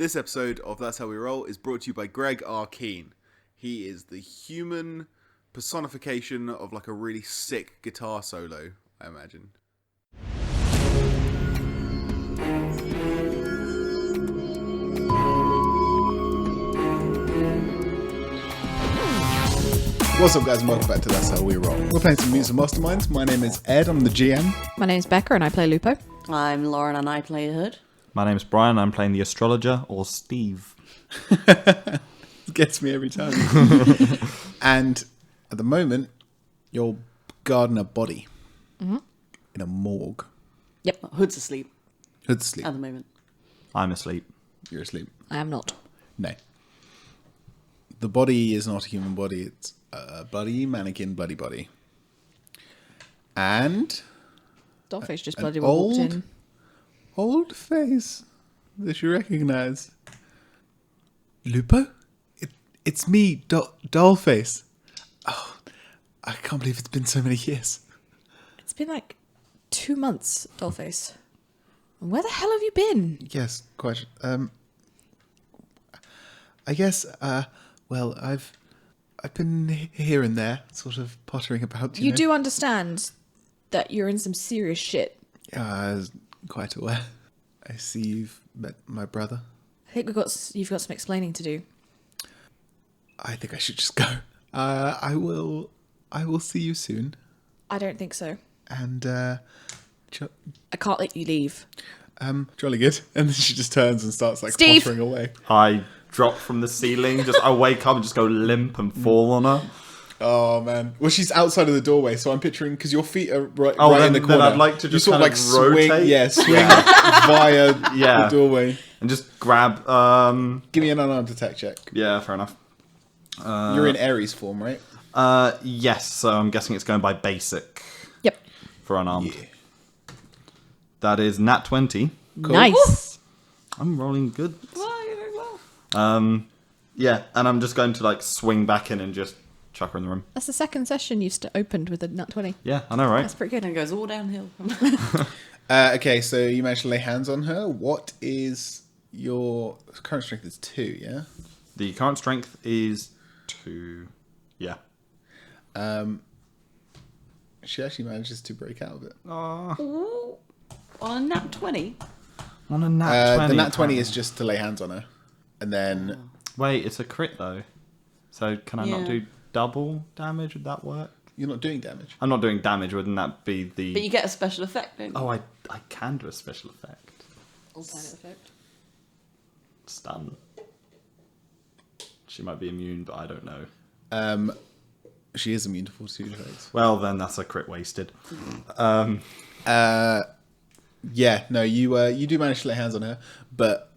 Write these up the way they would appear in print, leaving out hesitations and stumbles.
This episode of That's How We Roll is brought to you by Greg R. Keane. He is the human personification of like a really sick guitar solo, I imagine. What's up, guys, and welcome back to That's How We Roll. We're playing some Mutants Masterminds. My name is Ed, I'm the GM. My name's Becca and I play Lupo. I'm Lauren and I play Hood. My name's Brian, I'm playing the Astrologer, or Steve. Gets me every time. And at the moment, you're guarding a body in a morgue. Yep, Hood's asleep Hood's asleep. at the moment. I'm asleep. You're asleep. I am not. No. The body is not a human body, it's a bloody mannequin bloody body. And Dollface just an bloody well walked in. old face that you recognise. Lupo? It's me, Dollface. Oh, I can't believe it's been so many years. It's been like 2 months, Dollface. Where the hell have you been? Yes, quite. I guess. Well, I've been here and there, sort of pottering about. You know? do understand that you're in some serious shit. I was quite aware. I see you've met my brother. I think you've got some explaining to do. I think I should just go. I will see you soon. I don't think so. And I can't let you leave. jolly good. And then she just turns and starts like Steve! pottering away. I drop from the ceiling, I wake up and just go limp and fall on her. Oh man! Well, she's outside of the doorway, so I'm picturing because your feet are right in the corner. Then I'd like to just you sort kind of of like rotate. swing via the doorway, and just grab. Give me an unarmed attack check. Yeah, fair enough. You're in Ares form, right? Yes. So I'm guessing it's going by basic Yep. for unarmed. Yeah. That is nat 20. Cool. Nice. I'm rolling good. Well, you're very well. Yeah, and I'm just going to like swing back in and just chuck her in the room. That's the second session you've opened with a nat 20. Yeah, I know, right? That's pretty good. And it goes all downhill. Okay, so you managed to lay hands on her. What is your current strength? Is 2, yeah. The current strength is 2. Yeah. She actually manages to break out of it. Ooh, on a nat 20. On a nat 20. The nat 20 is just to lay hands on her, and then Wait, it's a crit though. So can I not Yeah. do double damage? Would that work? you're not doing damage. I'm not doing damage. Wouldn't that be the... But you get a special effect, don't you? Oh, I can do a special effect. Alternate effect. Stun. She might be immune, but I don't know. She is immune to fortitude effects. Well, then that's a crit wasted. Yeah, no, you do manage to lay hands on her, but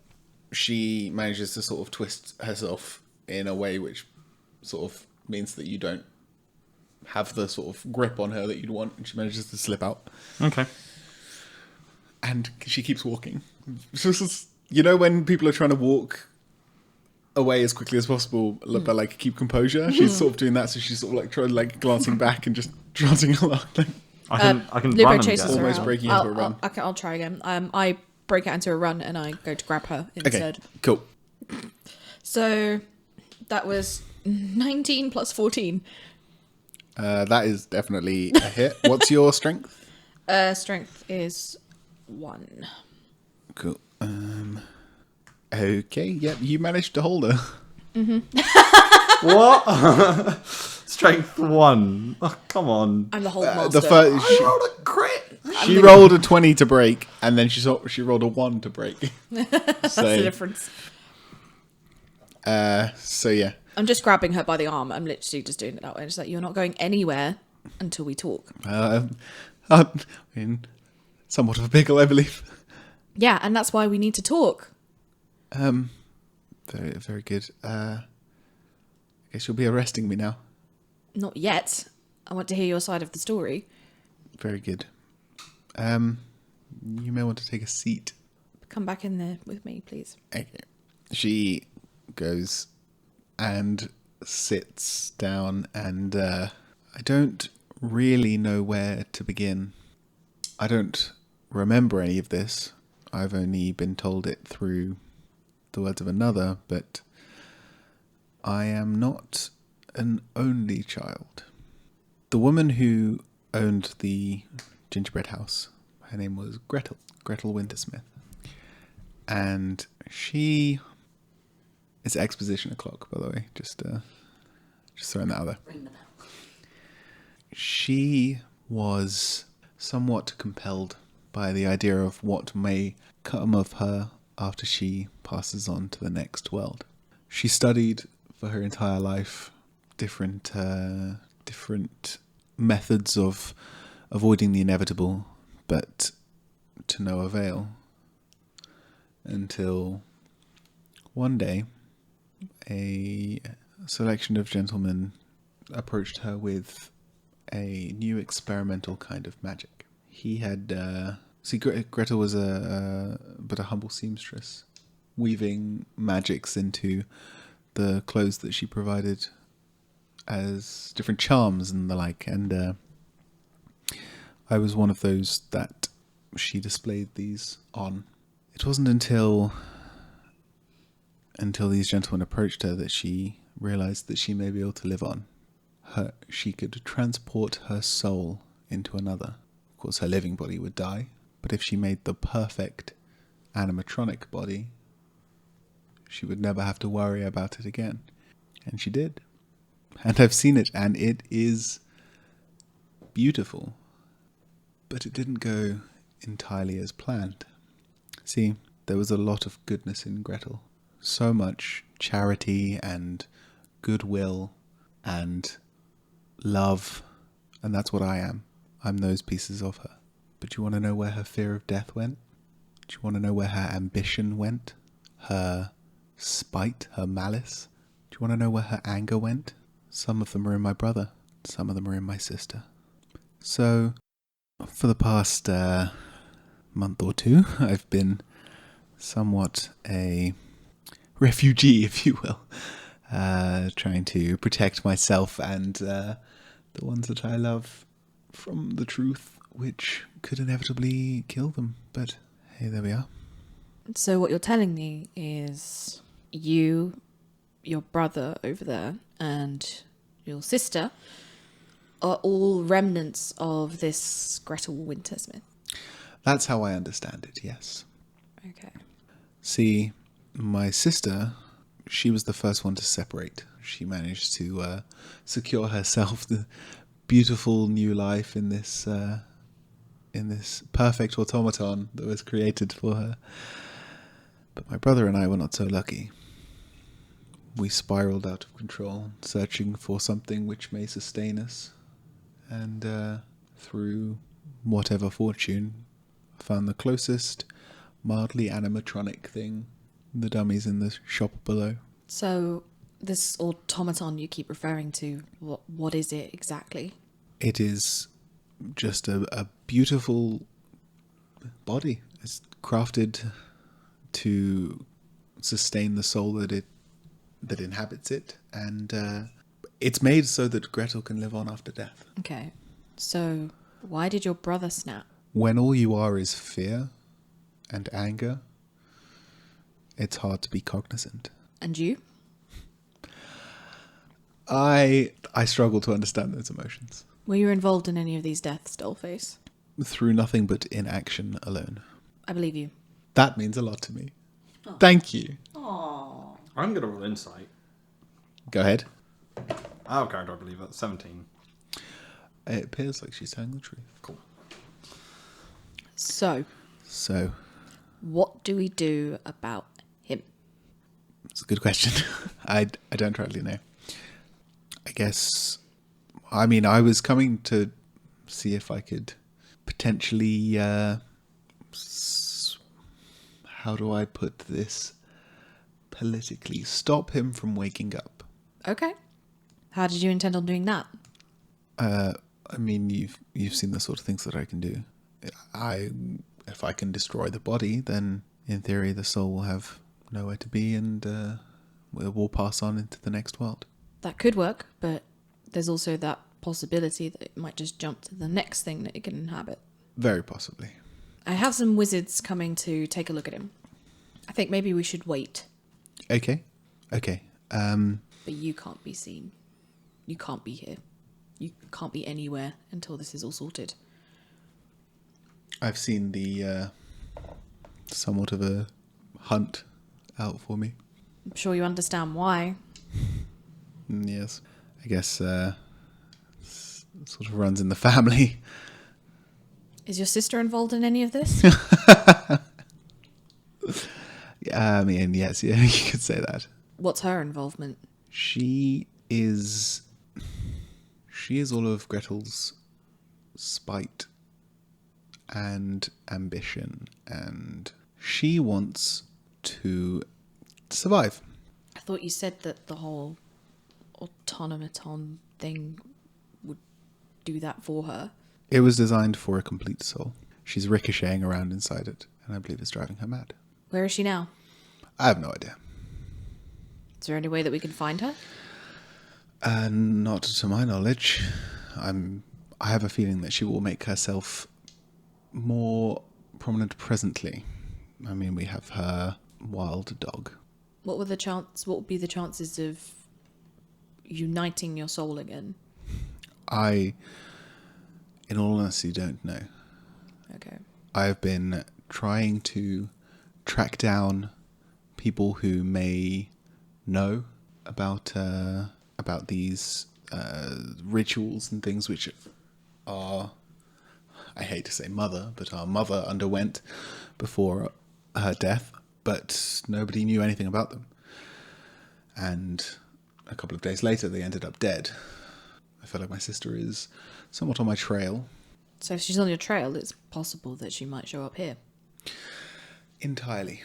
she manages to sort of twist herself in a way which sort of means that you don't have the sort of grip on her that you'd want, and she manages to slip out. Okay. And she keeps walking. You know when people are trying to walk away as quickly as possible, but like keep composure? She's sort of doing that, so she's sort of like trying, like glancing back and just trotting along. Like, I can Lupo run and chases get her her. Almost out. breaking into a run. I'll try again. I break out into a run and I go to grab her instead. okay, cool. So that was 19 plus 14. That is definitely a hit. What's your strength? Strength is 1. Cool. Okay, yep, you managed to hold her. What? Strength 1. Oh, come on. I'm the hold monster. The first, I rolled a crit. she rolled a 20 to break, and then she rolled a 1 to break. That's the difference. So yeah. I'm just grabbing her by the arm. I'm literally just doing it that way. It's like, you're not going anywhere until we talk. I mean, somewhat of a pickle, I believe. Yeah, and that's why we need to talk. Very, very good. I guess you'll be arresting me now. Not yet. I want to hear your side of the story. Very good. You may want to take a seat. Come back in there with me, please. Okay. She goes and sits down, and I don't really know where to begin. I don't remember any of this. I've only been told it through the words of another, but I am not an only child. The woman who owned the gingerbread house, her name was Gretel Wintersmith. And she... It's exposition o'clock, by the way, just throwing that out there. Ring the bell. She was somewhat compelled by the idea of what may come of her after she passes on to the next world. She studied for her entire life different methods of avoiding the inevitable, but to no avail, until one day a selection of gentlemen approached her with a new experimental kind of magic. He had... Gretel was but a humble seamstress, weaving magics into the clothes that she provided as different charms and the like. And I was one of those that she displayed these on. It wasn't until these gentlemen approached her that she realized that she may be able to live on. She could transport her soul into another. Of course, her living body would die, but if she made the perfect animatronic body, she would never have to worry about it again. And she did. And I've seen it, and it is beautiful. But it didn't go entirely as planned. See, there was a lot of goodness in Gretel. So much charity and goodwill and love. And that's what I am. I'm those pieces of her. But you want to know where her fear of death went? Do you want to know where her ambition went? Her spite, her malice? Do you want to know where her anger went? Some of them are in my brother. Some of them are in my sister. So, for the past month or two, I've been somewhat a refugee, if you will, trying to protect myself and the ones that I love from the truth, which could inevitably kill them. But hey, there we are. So what you're telling me is you, your brother over there, and your sister are all remnants of this Gretel Wintersmith. That's how I understand it, yes. Okay. See, my sister, she was the first one to separate. She managed to secure herself the beautiful new life in this perfect automaton that was created for her. But my brother and I were not so lucky. We spiraled out of control, searching for something which may sustain us. And through whatever fortune, found the closest mildly animatronic thing, the dummies in the shop below. So this automaton you keep referring to, what is it exactly? It is just a beautiful body. It's crafted to sustain the soul that inhabits it, and it's made so that Gretel can live on after death. Okay. So why did your brother snap? When all you are is fear and anger, it's hard to be cognizant. And you? I struggle to understand those emotions. Were you involved in any of these deaths, Dollface? Through nothing but inaction alone. I believe you. That means a lot to me. Oh. Thank you. Aww. I'm going to roll insight. Go ahead. Our character, I believe, that's 17. It appears like she's telling the truth. Cool. So, what do we do about him? It's a good question. I don't really know. I guess, I mean, I was coming to see if I could potentially, how do I put this politically, stop him from waking up. Okay. How did you intend on doing that? I mean, you've seen the sort of things that I can do. If I can destroy the body, then in theory the soul will have nowhere to be, and will pass on into the next world. That could work, but there's also that possibility that it might just jump to the next thing that it can inhabit. Very possibly. I have some wizards coming to take a look at him. I think maybe we should wait Okay. But you can't be seen. You can't be here. You can't be anywhere until this is all sorted. I've seen the somewhat of a hunt out for me. I'm sure you understand why. Yes. I guess sort of runs in the family. Is your sister involved in any of this? Yeah, I mean, yes, yeah, you could say that. What's her involvement? She is all of Gretel's spite and ambition, and she wants to survive. I thought you said that the whole automaton thing would do that for her. It was designed for a complete soul. She's ricocheting around inside it, and I believe it's driving her mad. Where is she now? I have no idea. Is there any way that we can find her? Not to my knowledge. I have a feeling that she will make herself more prominent presently. I mean, we have her wild dog. What would be the chances of uniting your soul again? I, in all honesty, don't know. Okay. I have been trying to track down people who may know about these rituals and things which are, I hate to say mother, but our mother underwent before her death, but nobody knew anything about them. And a couple of days later, they ended up dead. I feel like my sister is somewhat on my trail. So if she's on your trail, it's possible that she might show up here. Entirely.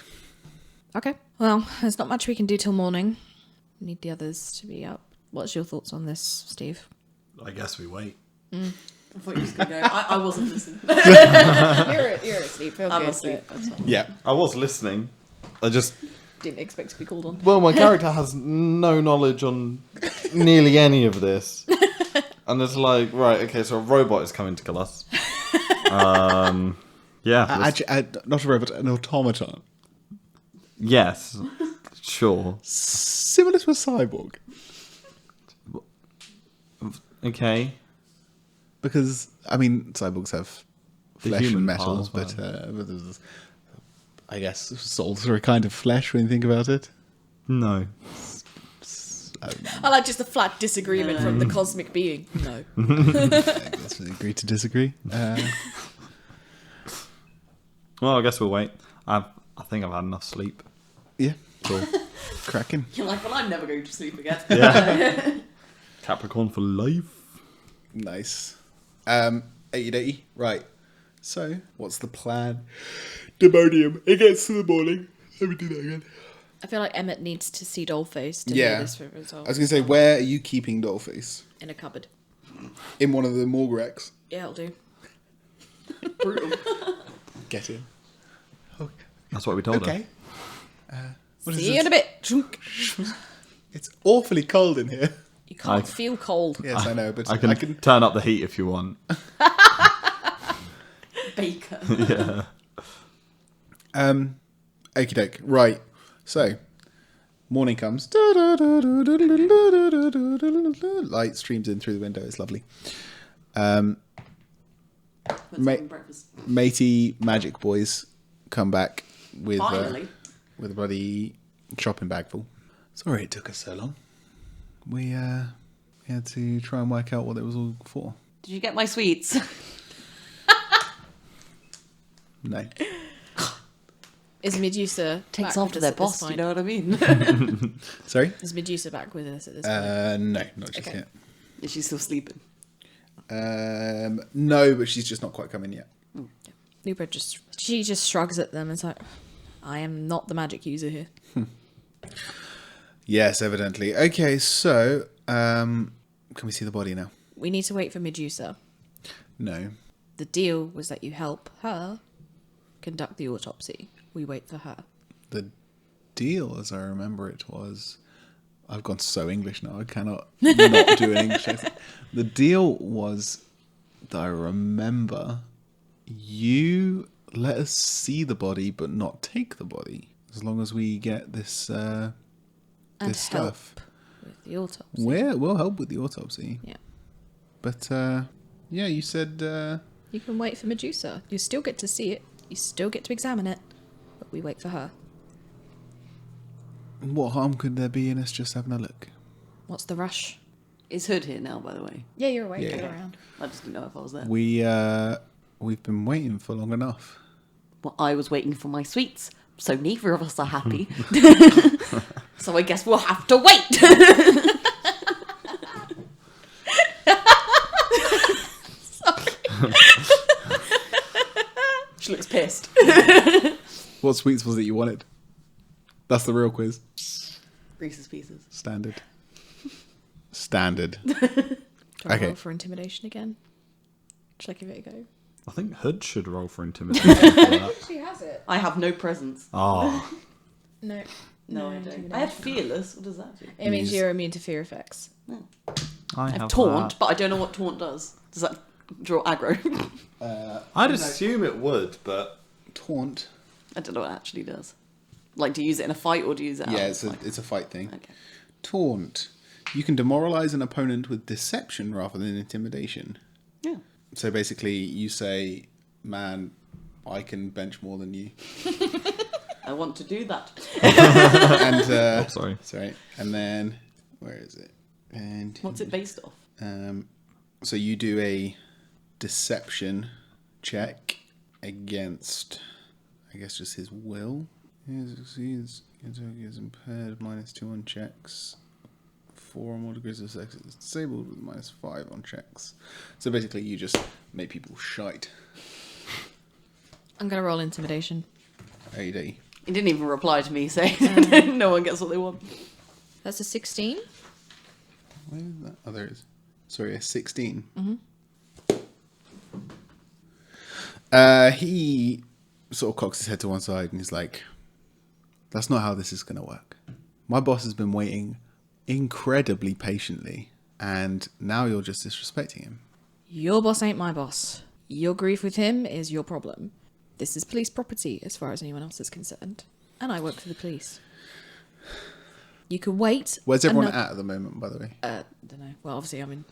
Okay. Well, there's not much we can do till morning. We need the others to be up. What's your thoughts on this, Steve? I guess we wait. I thought you were just going to go. I wasn't listening. You're asleep. I'm asleep. That's fine. Yeah. I was listening. I just... Didn't expect to be called on. Well, my character has no knowledge on nearly any of this. And it's like, right, okay, so a robot is coming to kill us. Yeah. Not a robot, an automaton. Yes. Sure. Similar to a cyborg. Okay. Because, I mean, cyborgs have The flesh human and metal, part as well. but I guess souls are a kind of flesh when you think about it. No. I like just a flat disagreement from the cosmic being. No. I guess we agree to disagree. Well, I guess we'll wait. I think I've had enough sleep. Yeah, cool. Cracking. You're like, well, I'm never going to sleep again. Yeah. Capricorn for life. Nice. 80. Right. So, what's the plan? Demonium. It gets to the morning. Let me do that again. I feel like Emmett needs to see Dollface to Yeah. hear this for result. I was going to say, where are you keeping Dollface? In a cupboard. In one of the morgue racks. Yeah, I'll do. Brutal. Get in. Okay. That's what we told her. Okay. What is See you in a this? bit. It's awfully cold in here. You can't feel cold. Yes, I know, but I can turn up the heat if you want. Baker. Yeah. Okie doke. Right. So, morning comes. Light streams in through the window. It's lovely. Let's Ma- have breakfast. Matey magic boys come back with Finally. with a bloody shopping bag full. Sorry it took us so long. We had to try and work out what it was all for. Did you get my sweets? No. Is Medusa Takes back after with us their at this boss, you point? know what I mean? Sorry? Is Medusa back with us at this point? No, not just Okay. yet. Is she still sleeping? No, but she's just not quite coming yet. Lupo just shrugs at them and is like, I am not the magic user here. Yes, evidently. Okay, so can we see the body now? We need to wait for Medusa. No. The deal was that you help her conduct the autopsy. We wait for her. The deal, as I remember it, was... I've gone so English now, I cannot not do an English accent. The deal was that I remember you let us see the body but not take the body. As long as we get this And this help stuff. with the autopsy. We'll help with the autopsy. Yeah. But yeah, you said You can wait for Medusa. You still get to see it. You still get to examine it. But we wait for her. what harm could there be in us just having a look? What's the rush? Is Hood here now, by the way? Yeah, you're awake. Yeah. You're around. I just didn't know if I was there. We've been waiting for long enough. Well, I was waiting for my sweets, so neither of us are happy. So I guess we'll have to wait. She looks pissed. What sweets was it you wanted? That's the real quiz. Reese's Pieces. Standard. Do I Okay. roll for intimidation again? Should I give it a go? I think Hood should roll for intimidation. for that. She has it. I have no presence. Oh, No. No, I don't. I have fearless. What does that do? It means you're immune to fear effects. I I have have taunt, that. but I don't know what taunt does. Does that draw aggro? I'd assume it would, but Taunt. I don't know what it actually does. Like, do you use it in a fight or do you use it out Yeah, of it's a fight? a fight thing. Okay. Taunt. You can demoralize an opponent with deception rather than intimidation. Yeah. So basically, you say, "Man, I can bench more than you," I want to do that. and sorry. and then where is it? And What's it based off? so you do a deception check against, I guess, just his will. He succeeds. He is impaired, -2 on checks. 4 or more degrees of sex is disabled with -5 on checks. So basically, you just make people shite. I'm going to roll intimidation. AD. He didn't even reply to me saying no one gets what they want. That's a 16. Where is that? Oh, there it is. Sorry, a 16. He sort of cocks his head to one side and he's like, "That's not how this is going to work. My boss has been waiting incredibly patiently, and now you're just disrespecting him." Your boss ain't my boss. Your grief with him is your problem. This is police property as far as anyone else is concerned. And I work for the police. You can wait. Where's everyone at the moment, by the way? Don't know. Well, obviously, I'm in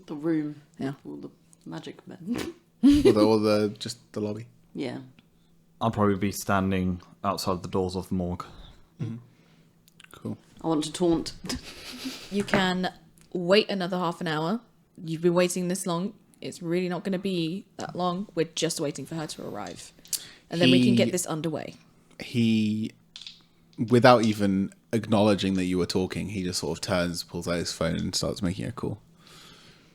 The room. Yeah. With all the magic men. or the just the lobby? Yeah. I'll probably be standing outside the doors of the morgue. Cool. I want to taunt. You can wait another half an hour. You've been waiting this long. It's really not going to be that long. We're just waiting for her to arrive. And then we can get this underway. He, without even acknowledging that you were talking, he just sort of turns, pulls out his phone and starts making a call.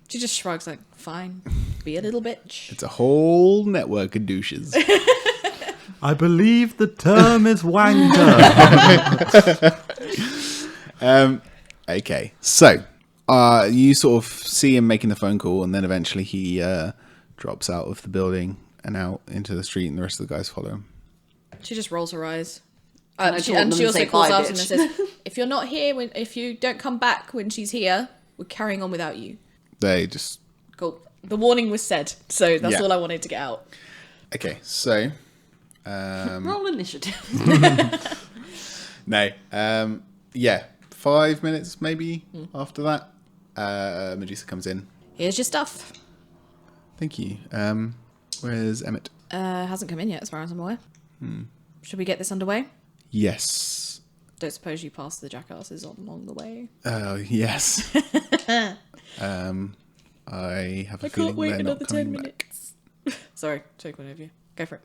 She just shrugs like, fine, be a little bitch. It's a whole network of douches. I believe the term is wanker. Okay, so you sort of see him making the phone call, and then eventually he drops out of the building and out into the street, and the rest of the guys follow him. She just rolls her eyes. I She taunt them and also say, calls "Bye, out and bitch." says, if you're not here, if you don't come back when she's here, we're carrying on without you. They just... Cool. The warning was said, so that's Yeah. all I wanted to get out. Okay, so... Roll initiative. No. Yeah, 5 minutes maybe after that, Medusa comes in. Here's your stuff. Thank you. Where's Emmett? Hasn't come in yet, as far as I'm aware. Should we get this underway? Yes. Don't suppose you passed the jackasses on along the way. Oh, yes. I have a feeling they're not coming back. Sorry, took one of you. Go for it.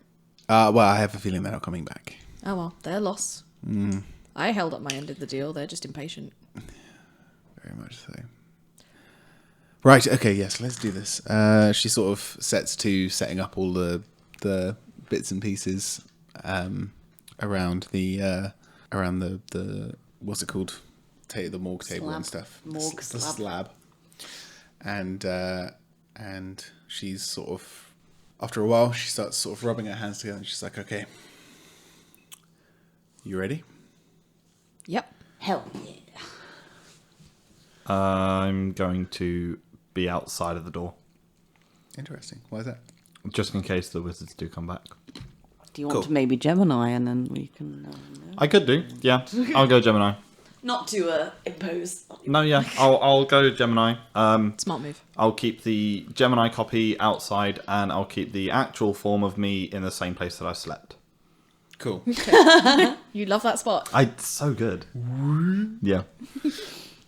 Well, I have a feeling they're not coming back. Oh well, their loss. I held up my end of the deal. They're just impatient. Very much so. Right, okay, yes, let's do this. She sort of sets to setting up all the bits and pieces around the what's it called? The morgue table and stuff. Morgue the slab. slab. And she's sort of, after a while, she starts sort of rubbing her hands together and she's like, "Okay, you ready?" Yep. Hell yeah. I'm going to be outside of the door, Interesting. Why is that? just in case the wizards do come back. Do you want Cool. to maybe Gemini and then we can... I could do, yeah. I'll go Gemini. Not to impose. No, yeah, I'll go Gemini. Smart move. I'll keep the Gemini copy outside, and I'll keep the actual form of me in the same place that I slept. Cool. You love that spot. It's so good. Yeah.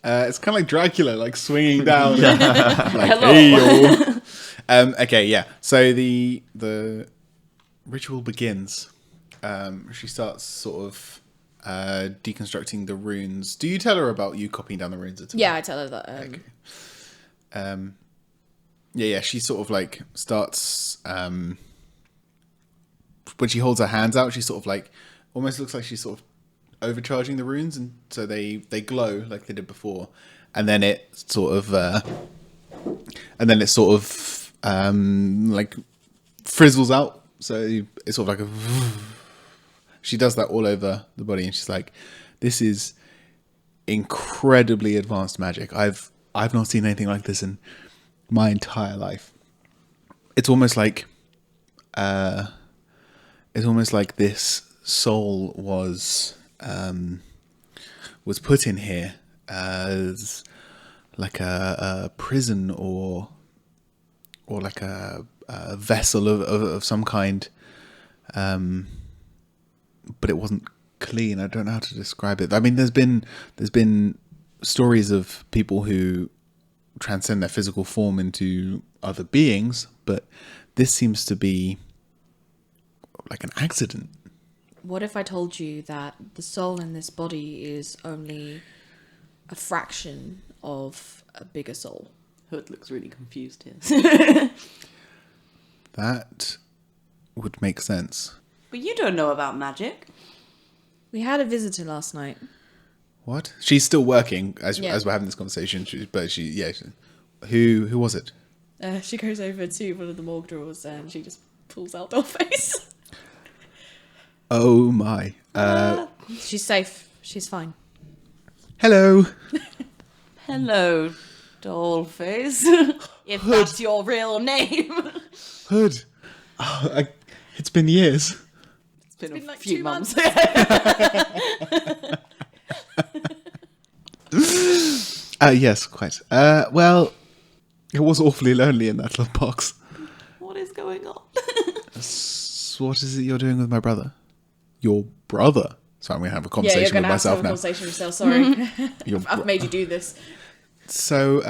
It's kind of like Dracula, like swinging down. Hello. Hey, yo. Okay, yeah. So the ritual begins. She starts sort of deconstructing the runes. Do you tell her about you copying down the runes at all? Yeah, I tell her that. Okay. Yeah. She sort of like starts. When she holds her hands out, she sort of like almost looks like she's sort of overcharging the runes, and so they glow like they did before, and then it sort of like frizzles out. So it's sort of like a. She does that all over the body, and she's like, "This is incredibly advanced magic. I've not seen anything like this in my entire life. It's almost like this soul was put in here as like a prison or like a vessel of some kind, but it wasn't clean. I don't know how to describe it. I mean, there's been stories of people who transcend their physical form into other beings, but this seems to be like an accident. What if I told you that the soul in this body is only a fraction of a bigger soul? Hood looks really confused here. That would make sense. But you don't know about magic. We had a visitor last night. What? She's still working as Yeah. we're having this conversation. Who was it? She goes over to one of the morgue drawers and she just pulls out Dollface. Oh my. She's safe. She's fine. Hello. Hello, Dollface. If Hood. that's your real name. Hood. Oh, it's been years. It's been a like few 2 months. Yes, quite. Well, it was awfully lonely in that little box. What is going on? So what is it you're doing with my brother? Your brother? So I'm going to have a conversation with myself now. conversation with yourself. Sorry, Your I've made you do this. So,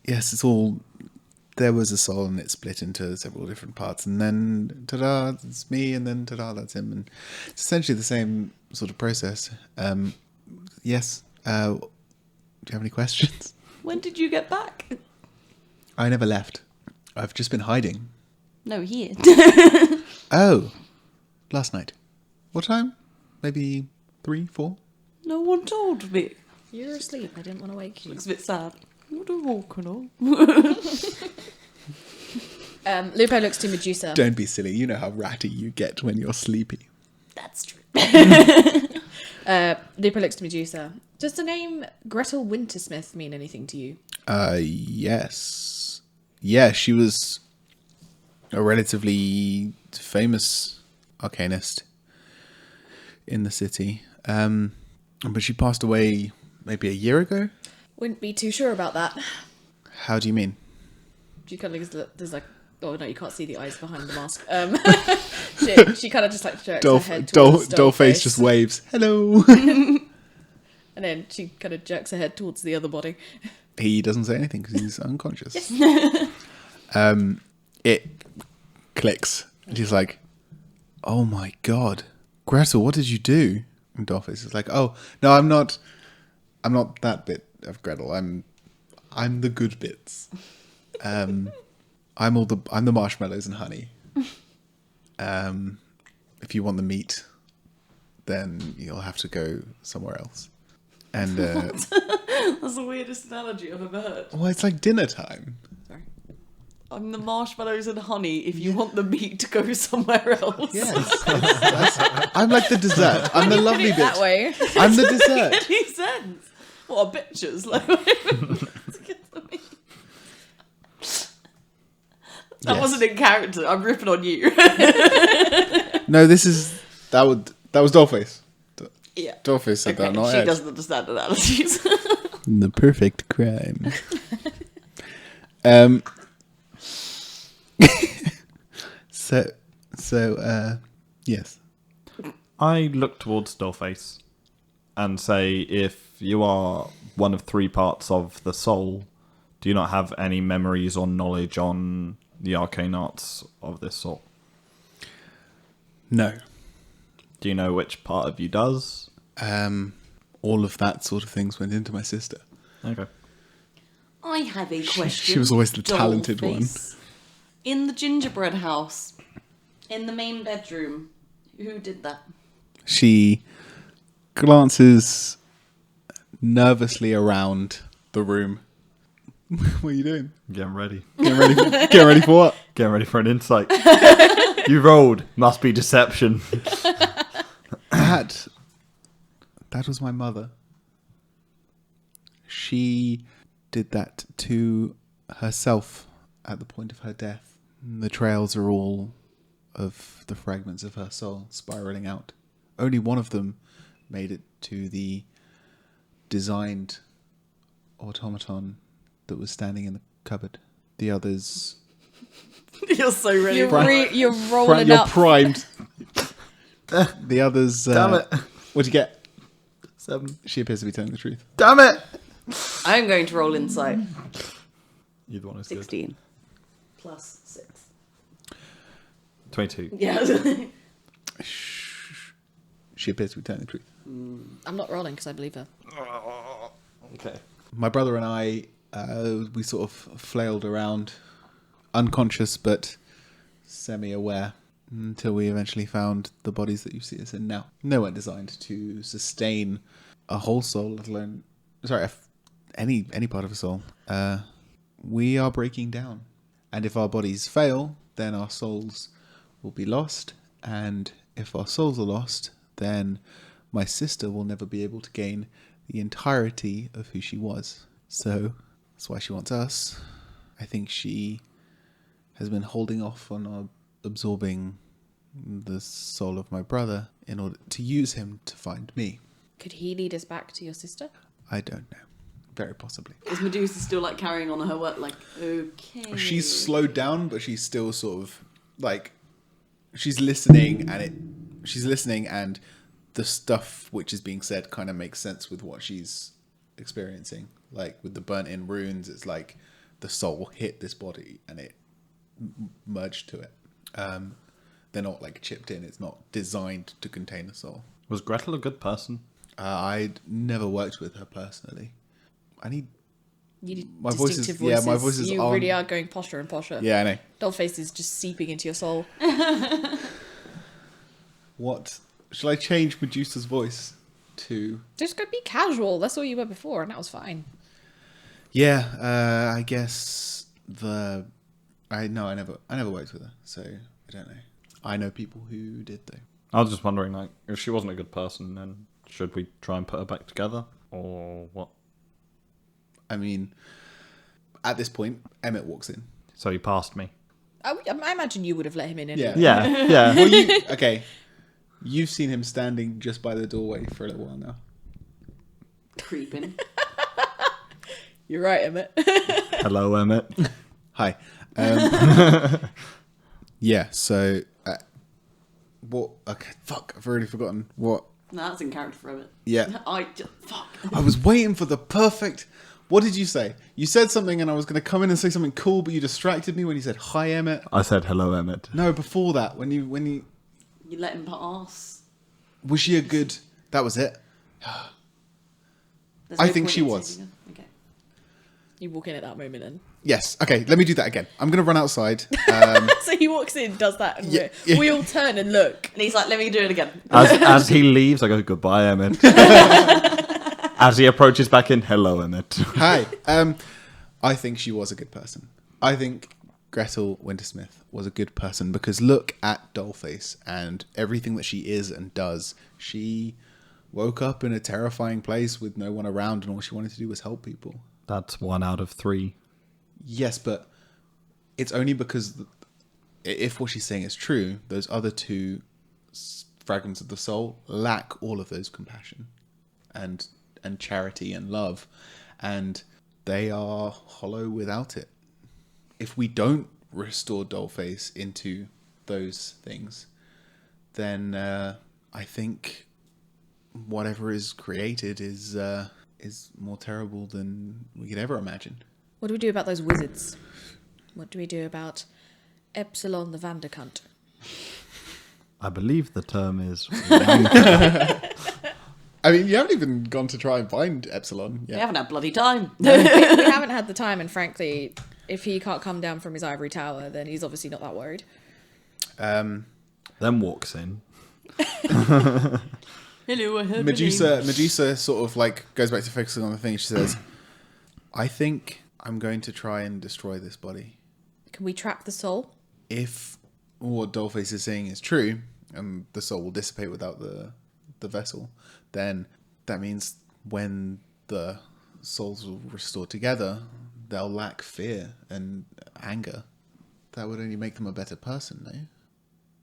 yes, it's all... There was a soul and it split into several different parts. And then, ta-da, it's me. And then, ta-da, that's him. And it's essentially the same sort of process. Yes. Do you have any questions? When did you get back? I never left. I've just been hiding. No, here. Oh, last night. What time? Maybe 3, 4? No one told me. You were asleep. I didn't want to wake you. Looks a bit sad. What are you walking on? Lupo looks to Medusa. Don't be silly. You know how ratty you get when you're sleepy. That's true. Lupo looks to Medusa. Does the name Gretel Wintersmith mean anything to you? Yes. Yeah, she was a relatively famous arcanist in the city. But she passed away maybe a year ago. Wouldn't be too sure about that. How do you mean? She kind of there's like, oh no, you can't see the eyes behind the mask. She kind of just like jerks her head towards Dollface just waves. Hello. And then she kind of jerks her head towards the other body. He doesn't say anything because he's unconscious. It clicks. And she's like, oh my god. Gretel, what did you do? And Dollface is like, oh, no, I'm not that bit of Gretel. I'm the good bits. I'm the marshmallows and honey. If you want the meat, then you'll have to go somewhere else. And That's the weirdest analogy I've ever heard. well, it's like dinner time. Sorry. I'm the marshmallows and honey if you want the meat to go somewhere else. Yes, I'm like the dessert. I'm the lovely bit. That way. I'm the dessert. Any sense? What are bitches? Like, that Yes. wasn't in character. I'm ripping on you. No, that was Dollface. Yeah. Dollface said that, not she Ed. doesn't understand analogies. The perfect crime. Yes. I look towards Dollface and say, if you are one of 3 parts of the soul, do you not have any memories or knowledge on the arcane arts of this sort? No. Do you know which part of you does? All of that sort of things went into my sister. Okay. I have a question. She was always the talented one. Dollface. In the gingerbread house, in the main bedroom, who did that? She glances nervously around the room. What are you doing? Getting ready. Getting ready for what? Getting ready for an insight. You rolled. Must be deception. That was my mother. She did that to herself at the point of her death. The trails are all of the fragments of her soul spiraling out. Only one of them made it to the designed automaton that was standing in the cupboard. The others... You're so ready. You're rolling You're up. primed. The others... Damn it. What'd you get? 7. She appears to be telling the truth. Damn it. I'm going to roll insight. Either one is good. 16. Plus 6. 22. Yeah. She appears to be telling the truth. I'm not rolling because I believe her. Okay. My brother and I, we sort of flailed around, unconscious but semi-aware, until we eventually found the bodies that you see us in now. They weren't designed to sustain a whole soul, let alone, any part of a soul. We are breaking down. And if our bodies fail, then our souls will be lost. And if our souls are lost, then my sister will never be able to gain the entirety of who she was. So that's why she wants us. I think she has been holding off on absorbing the soul of my brother in order to use him to find me. Could he lead us back to your sister? I don't know. Very possibly. Is Medusa still like carrying on her work? Like, okay. She's slowed down, but she's still sort of like she's listening, and the stuff which is being said kind of makes sense with what she's experiencing. Like with the burnt in runes, it's like the soul hit this body and it merged to it. They're not like chipped in. It's not designed to contain a soul. Was Gretel a good person? I'd never worked with her personally. I need You need my voice distinctive is voices. my voice is you on. really are going posher and posher. Yeah, I know. Dollface is just seeping into your soul. What shall I change Medusa's voice to? Just go be casual. That's all you were before, and that was fine. Yeah, I guess I never worked with her, so I don't know. I know people who did though. I was just wondering, like, if she wasn't a good person, then should we try and put her back together, or what? I mean, at this point, Emmett walks in. So he passed me. I imagine you would have let him in anyway. Yeah. Yeah. Well, okay. You've seen him standing just by the doorway for a little while now. Creeping. You're right, Emmett. Hello, Emmett. Hi. Yeah. So, what? Okay. Fuck. I've already forgotten what. No, that's in character for Emmett. Yeah. Fuck. I was waiting for the perfect. What did you say? You said something, and I was going to come in and say something cool, but you distracted me when you said hi, Emmett. I said hello, Emmett. No, before that, when you You let him pass. was she a good? That was it. There's I no think point she in was. saving her. Okay. You walk in at that moment, and Yes. Okay. Let me do that again. I'm going to run outside. so he walks in, does that, and Yeah. we all turn and look. And he's like, let me do it again. As he leaves, I go, goodbye, Emmett. As he approaches back in, hello, Emmett. Hi. I think she was a good person. I think Gretel Wintersmith was a good person because look at Dollface and everything that she is and does. She woke up in a terrifying place with no one around, and all she wanted to do was help people. That's 1 out of 3. Yes, but it's only because if what she's saying is true, those other 2 fragments of the soul lack all of those compassion and charity and love, and they are hollow without it. If we don't restore Dollface into those things, then I think whatever is created is more terrible than we could ever imagine. What do we do about those wizards? What do we do about Epsilon the Vandercunt? I believe the term is. I mean, you haven't even gone to try and find Epsilon yet. We haven't had bloody time. We haven't had the time, and frankly, if he can't come down from his ivory tower, then he's obviously not that worried. Then walks in. Hello, I heard Medusa sort of like goes back to focusing on the thing. She says, I think I'm going to try and destroy this body. Can we trap the soul? If what Dollface is saying is true, and the soul will dissipate without the vessel, then that means when the souls will restore together, they'll lack fear and anger. That would only make them a better person, no?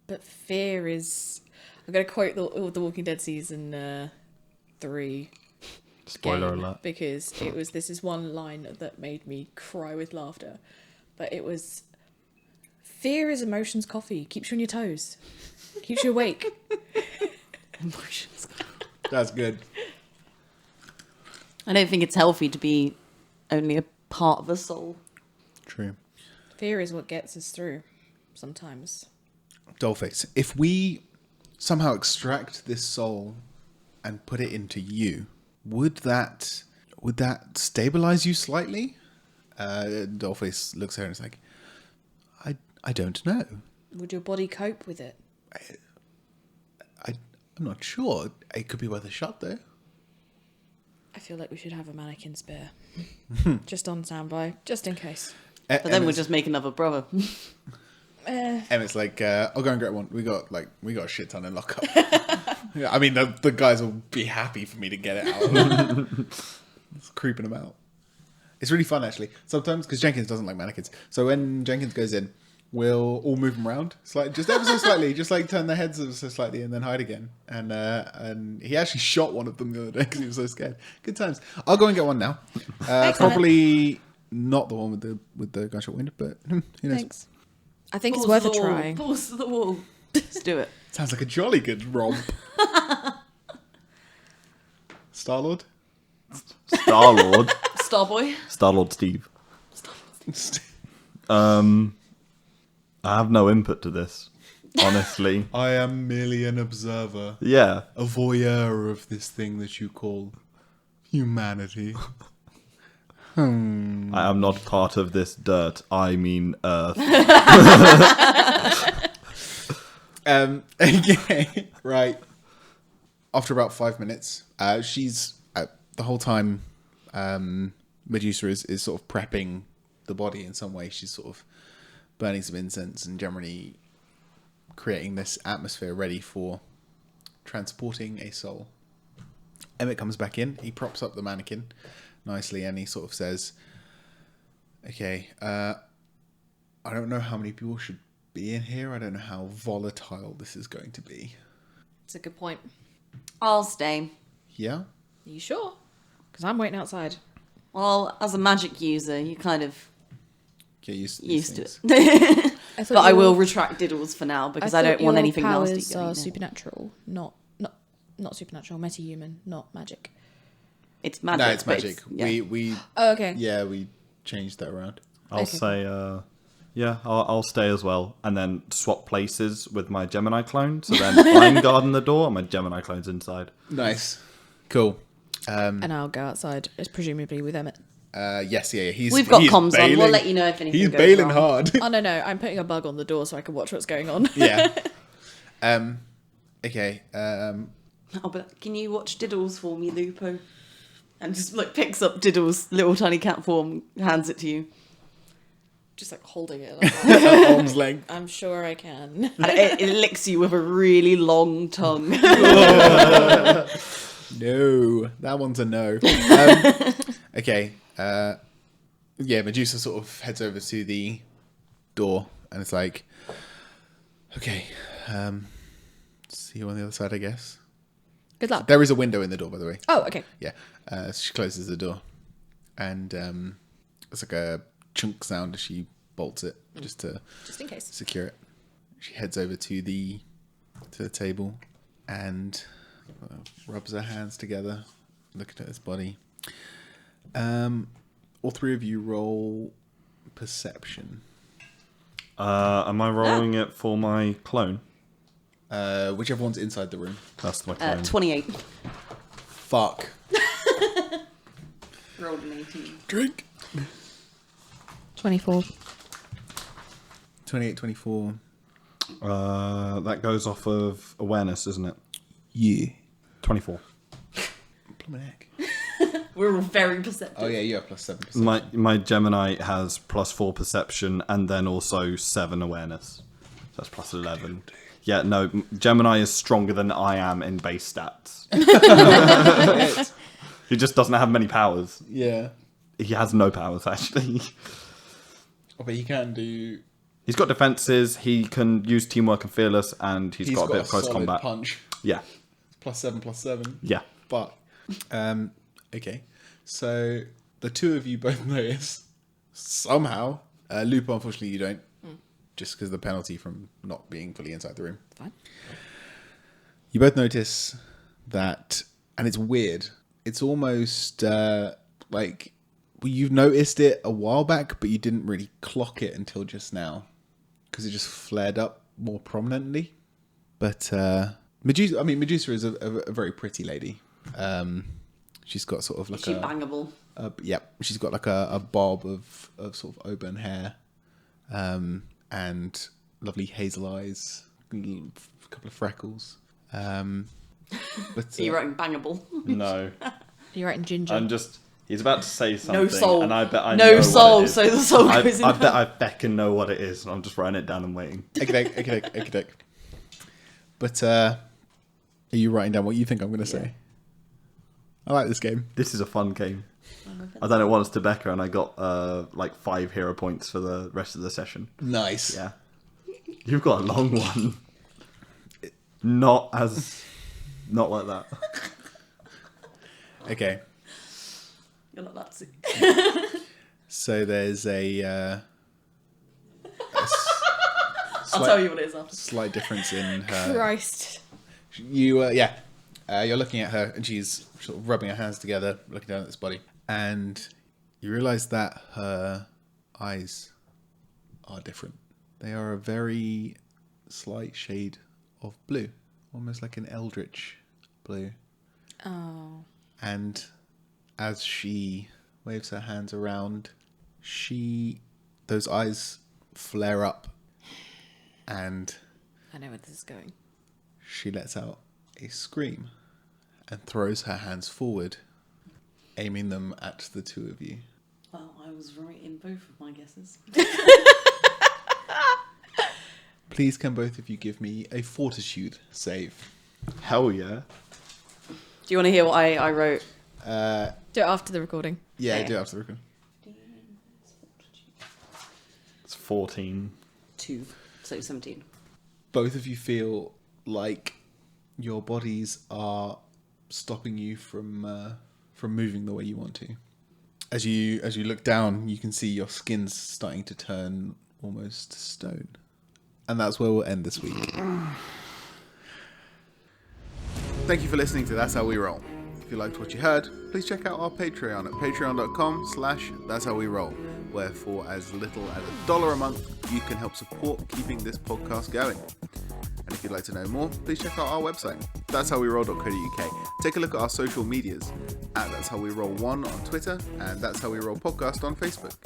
But fear is... I'm going to quote the Walking Dead season 3. Spoiler again, alert. Because this is one line that made me cry with laughter. But it was... Fear is emotions coffee. Keeps you on your toes. Keeps you awake. Emotions. That's good. I don't think it's healthy to be only a part of a soul. True. Fear is what gets us through sometimes. Dollface, if we somehow extract this soul and put it into you, would that stabilize you slightly? Dollface looks at her and is like, I don't know. Would your body cope with it? I'm not sure. It could be worth a shot, though. I feel like we should have a mannequin spare. Just on standby, just in case. But then we'll just make another brother. Emmett's like, I'll go and get one. We got a shit ton in lockup. Yeah, I mean, the guys will be happy for me to get it out. It's creeping them out. It's really fun, actually. Sometimes, because Jenkins doesn't like mannequins. So when Jenkins goes in, we'll all move them around, just ever so slightly, just like turn their heads ever so slightly and then hide again. And he actually shot one of them the other day because he was so scared. Good times. I'll go and get one now. Probably not the one with the gunshot wound, but who knows? Thanks. I think it's worth a try. Balls to the wall. Let's do it. Sounds like a jolly good romp. Star-Lord? Star-Lord. Starboy. Star-Lord Steve. I have no input to this, honestly. I am merely an observer. Yeah. A voyeur of this thing that you call humanity. I am not part of this dirt. I mean earth. Okay, right. After about 5 minutes, she's the whole time. Medusa is sort of prepping the body in some way. She's sort of burning some incense and generally creating this atmosphere ready for transporting a soul. Emmett comes back in. He props up the mannequin nicely and he sort of says, okay, I don't know how many people should be in here. I don't know how volatile this is going to be. It's a good point. I'll stay. Yeah? Are you sure? Because I'm waiting outside. Well, as a magic user, you kind of Get used to it. I But I will retract diddles for now because I don't want anything nasty powers going are in. supernatural, not supernatural, meta-human, not magic. It's magic. No, it's but magic. yeah. We Oh, okay. yeah, we changed that around. I'll Okay. say, yeah, I'll stay as well. And then swap places with my Gemini clone. So then I'm guarding the door and my Gemini clone's inside. Nice. Cool. And I'll go outside, presumably with Emmett. Yes, yeah. We've got he's comms on. We'll bailing. let you know if anything He's goes bailing wrong. hard. Oh, no, I'm putting a bug on the door so I can watch what's going on. Yeah. Okay. Oh, but can you watch Diddles for me, Lupo? And just like picks up Diddles' little tiny cat form, hands it to you. Just like holding it. Like, Arm's length. I'm sure I can. And it licks you with a really long tongue. No, that one's a no. Okay. Yeah, Medusa sort of heads over to the door and it's like, okay, See you on the other side, I guess. Good luck. There is a window in the door, by the way. Oh, okay. Yeah. So she closes the door. And it's like a chunk sound as she bolts it, just in case. secure it. She heads over to the table and rubs her hands together, looking at his body. All three of you roll perception. Am I rolling it for my clone? Whichever one's inside the room. That's my clone. 28. Fuck. Rolled an 18. Drink. 24. 28, 24. That goes off of awareness, isn't it? Yeah. 24. Plummet egg. We're all very perceptive. Oh yeah, you have plus 7%. My Gemini has +4 perception and then also 7 awareness. So that's plus 11. Yeah, no, Gemini is stronger than I am in base stats. He just doesn't have many powers. Yeah. He has no powers, actually. Oh, but he can do. He's got defenses, he can use teamwork and fearless, and he's got a bit of close solid combat. punch. Yeah. Plus 7. Yeah. Fuck. Okay. So the two of you both notice somehow. Lupo, unfortunately, you don't. Just because of the penalty from not being fully inside the room. Fine. You both notice that, and it's weird. It's almost like you've noticed it a while back, but you didn't really clock it until just now because it just flared up more prominently. But Medusa is a very pretty lady. She's got sort of like Is she bangable? Yep, she's got like a bob of sort of auburn hair, and lovely hazel eyes, a couple of freckles. But Are you writing bangable? No. You're right in ginger. I'm just... He's about to say something. No soul. And I bet I No know soul, what it is. so the soul goes in. I bet I beckin know what it is, and I'm just writing it down and waiting. Okay. But are you writing down what you think I'm going to say? I like this game. This is a fun game. I done it once to Becca, and I got like 5 hero points for the rest of the session. Nice. Yeah. You've got a long one. Not like that. Okay. You're not that sick. So there's a I'll tell you what it is after. slight difference in her. Christ. You're looking at her, and she's sort of rubbing her hands together, looking down at this body, and you realise that her eyes are different. They are a very slight shade of blue, almost like an eldritch blue. Oh. And as she waves her hands around, those eyes flare up, and I know where this is going. she lets out a scream and throws her hands forward, aiming them at the two of you. Well, I was right in both of my guesses. Please can both of you give me a fortitude save? Hell yeah. Do you want to hear what I wrote? Do it after the recording. Yeah, Yeah. do after the recording. It's 14. 2, so 17. Both of you feel like your bodies are stopping you from moving the way you want to. As you look down, you can see your skin's starting to turn almost stone. And that's where we'll end this week. Thank you for listening to That's How We Roll. If you liked what you heard, please check out our Patreon at patreon.com/That's How We Roll, where for as little as $1 a month, you can help support keeping this podcast going. And if you'd like to know more, please check out our website, that'showweroll.co.uk. Take a look at our social medias at That's How We Roll 1 on Twitter and That's How We Roll Podcast on Facebook.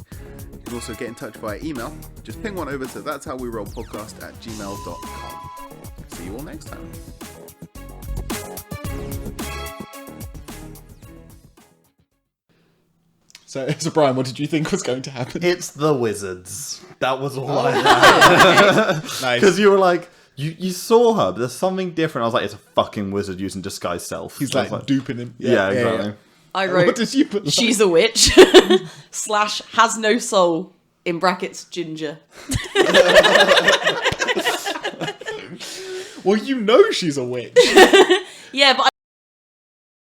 You can also get in touch via email. Just ping one over to that'showwerollpodcast@gmail.com. See you all next time. So Brian, what did you think was going to happen? It's the wizards. That was all I had. Nice. Because you were like, you saw her, but there's something different. I was like, it's a fucking wizard using disguise self. He's I was like duping him. yeah, exactly. I wrote, What did you put? she's a witch, / has no soul, in brackets, ginger. Well, you know she's a witch. Yeah, but